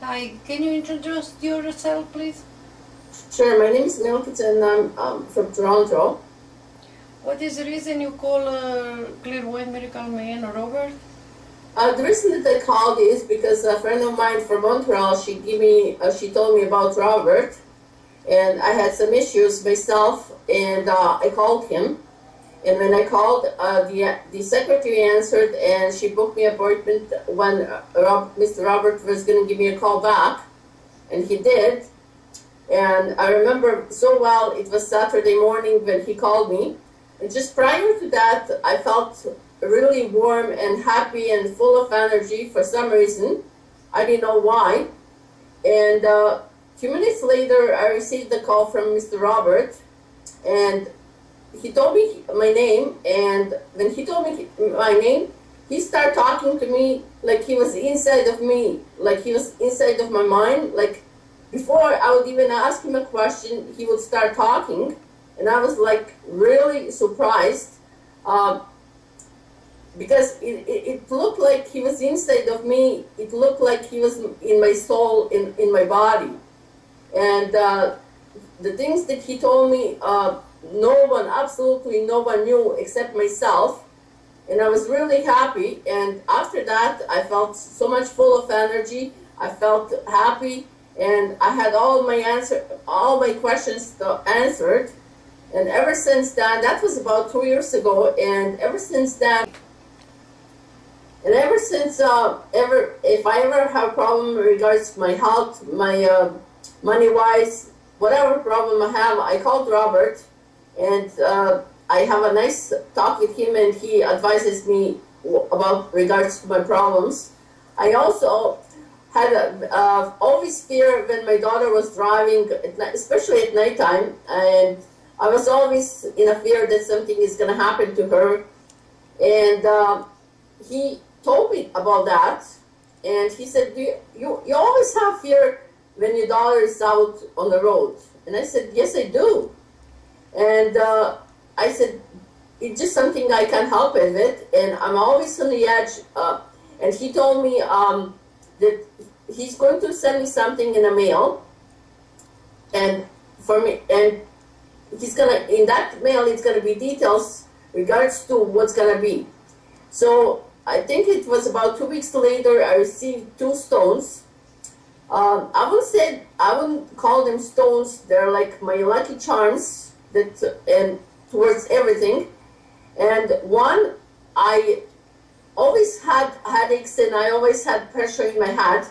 Hi, can you introduce yourself, please? Sure, my name is Milkit and I'm from Toronto. What is the reason you call Clairvoyant Miracle Man Robert? The reason that I called is because a friend of mine from Montreal, she told me about Robert, and I had some issues myself, and I called him. And when I called, the secretary answered, and she booked me an appointment when Mr. Robert was going to give me a call back, and he did. And I remember so well, it was Saturday morning when he called me. And just prior to that, I felt really warm and happy and full of energy for some reason. I didn't know why. And a few minutes later, I received a call from Mr. Robert, and he told me my name. And when he told me my name, he started talking to me like he was inside of me, like he was inside of my mind. Like before I would even ask him a question, he would start talking. And I was like really surprised because it looked like he was inside of me. It looked like he was in my soul, in my body. And the things that he told me, no one, absolutely no one knew except myself. And I was really happy. And after that, I felt so much full of energy. I felt happy, and I had all my questions answered. And ever since then, that was about 2 years ago, and ever since then, if I ever have a problem in regards to my health, my money-wise, whatever problem I have, I called Robert, and I have a nice talk with him, and he advises me about regards to my problems. I also had always fear when my daughter was driving, especially at nighttime, and I was always in a fear that something is going to happen to her. And he told me about that, and he said, you always have fear when your daughter is out on the road. And I said, yes, I do. And I said, it's just something I can't help it with, and I'm always on the edge. And he told me that he's going to send me something in the mail, and for me, and he's gonna, in that mail, it's gonna be details regards to what's gonna be. So I think it was about 2 weeks later, I received 2 stones. I wouldn't call them stones. They're like my lucky charms and towards everything. And one, I always had headaches and I always had pressure in my head.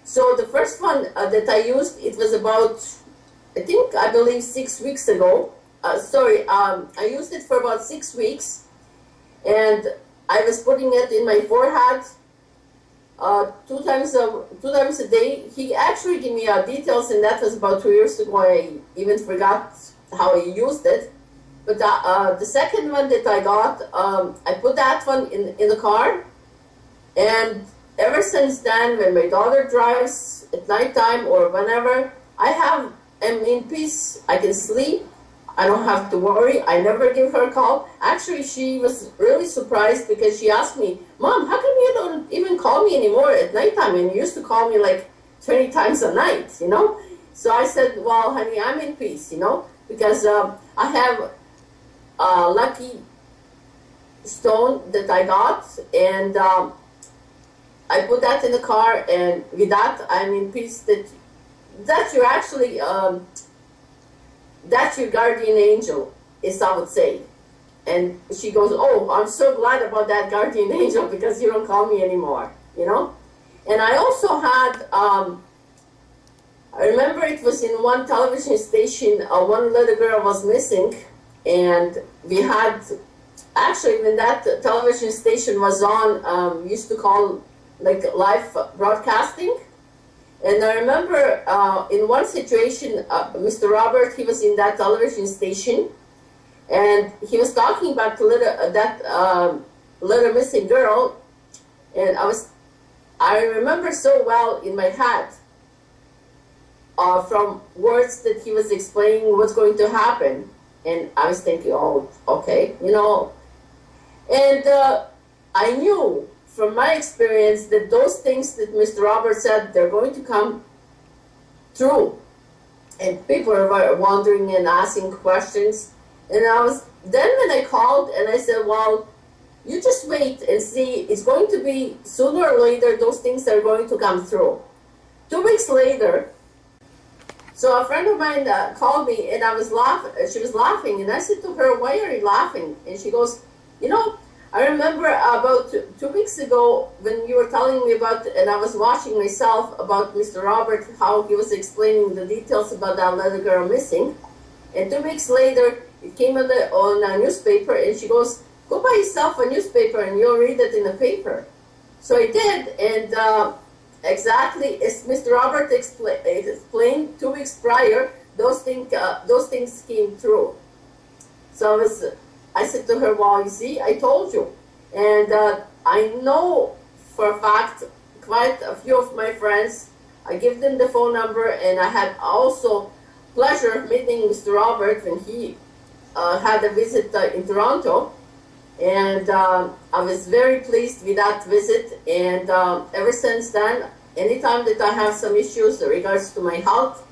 So the first one that I used, it was about, I believe 6 weeks ago. I used it for about 6 weeks, and I was putting it in my forehead 2 times a day. He actually gave me details, and that was about 2 years ago. I even forgot how I used it. But the second one that I got, I put that one in the car, and ever since then, when my daughter drives at nighttime or whenever, I'm in peace. I can sleep. I don't have to worry. I never give her a call. Actually, she was really surprised because she asked me, Mom, how come you don't even call me anymore at nighttime? And you used to call me like 20 times a night, you know? So I said, well, honey, I'm in peace, you know? Because I have a lucky stone that I got, and I put that in the car, and with that, I'm in peace that you're actually, that's your guardian angel, as I would say. And she goes, oh, I'm so glad about that guardian angel because you don't call me anymore, you know? And I also had, I remember it was in one television station, one little girl was missing, and we had, actually when that television station was on, we used to call like live broadcasting. And I remember in one situation, Mr. Robert, he was in that television station, and he was talking about that little missing girl, and I remember so well in my head from words that he was explaining what's going to happen, and I was thinking, oh, okay, you know, and I knew from my experience, that those things that Mr. Robert said, they're going to come true. And people are wondering and asking questions. And then when I called and I said, well, you just wait and see, it's going to be sooner or later, those things are going to come through. 2 weeks later, so a friend of mine called me and she was laughing, and I said to her, why are you laughing? And she goes, you know, I remember about 2 weeks ago when you were telling me about, and I was watching myself about Mr. Robert, how he was explaining the details about that little girl missing. And 2 weeks later, it came on a newspaper, and she goes, go buy yourself a newspaper and you'll read it in the paper. So I did, and exactly as Mr. Robert explained 2 weeks prior, those things came true. So I said to her, well, you see, I told you. And I know for a fact quite a few of my friends, I give them the phone number, and I had also pleasure meeting Mr. Robert when he had a visit in Toronto. And I was very pleased with that visit, and ever since then, anytime that I have some issues in regards to my health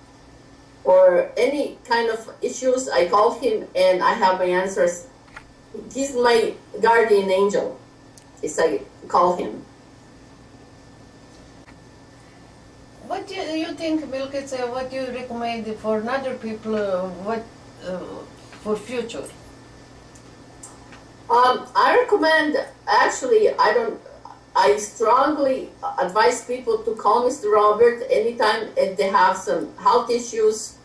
or any kind of issues, I call him and I have my answers. He's my guardian angel, as I call him. What do you think, Milka, what do you recommend for other people, for future? I recommend, actually, I strongly advise people to call Mr. Robert anytime if they have some health issues,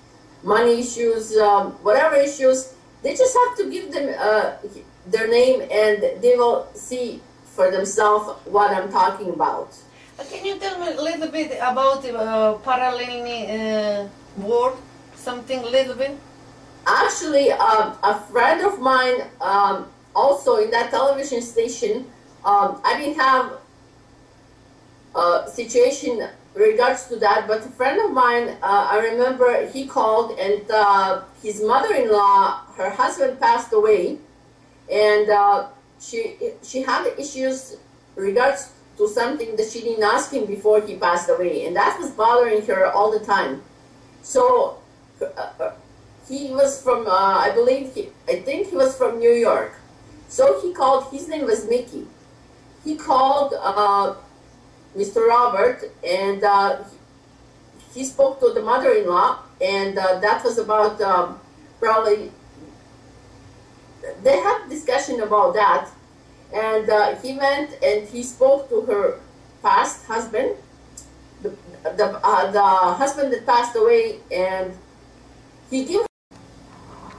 money issues, whatever issues. They just have to give them their name, and they will see for themselves what I'm talking about. Can you tell me a little bit about parallel world, something a little bit? Actually, a friend of mine, also in that television station, I didn't have a situation regards to that, but a friend of mine, I remember he called, and his mother-in-law, her husband passed away, and she had issues regards to something that she didn't ask him before he passed away, and that was bothering her all the time. So he was from, I think he was from New York. So he called, his name was Mickey. He called Mr. Robert, and he spoke to the mother-in-law, and that was about probably, they had a discussion about that, and he went and he spoke to her past husband, the husband that passed away, and he gave.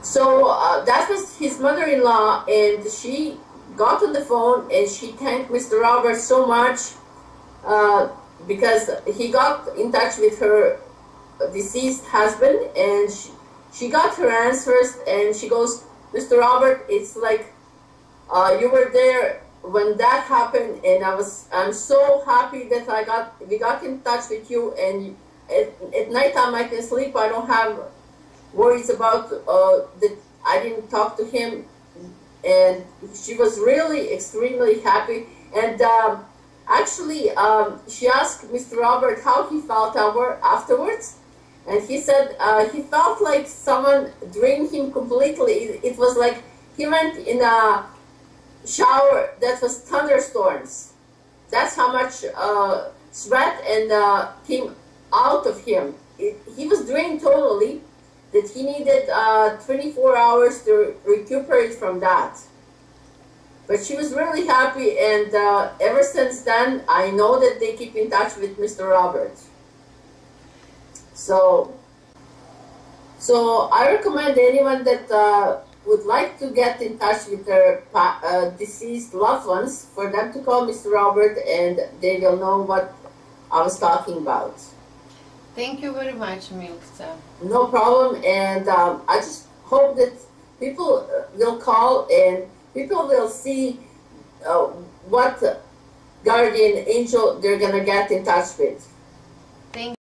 So that was his mother-in-law, and she got on the phone and she thanked Mr. Robert so much because he got in touch with her deceased husband, and she got her answers, and she goes, Mr. Robert, it's like you were there when that happened, and I'm so happy that we got in touch with you, and at nighttime I can sleep. I don't have worries about that I didn't talk to him, and she was really extremely happy. And actually, she asked Mr. Robert how he felt afterwards, and he said he felt like someone drained him completely. It was like he went in a shower that was thunderstorms. That's how much sweat and came out of him. He was drained totally, that he needed 24 hours to recuperate from that. But she was really happy, and ever since then, I know that they keep in touch with Mr. Robert. So I recommend anyone that would like to get in touch with their deceased loved ones for them to call Mr. Robert, and they will know what I was talking about. Thank you very much, Milka. No problem, and I just hope that people will call and people will see what guardian angel they're going to get in touch with.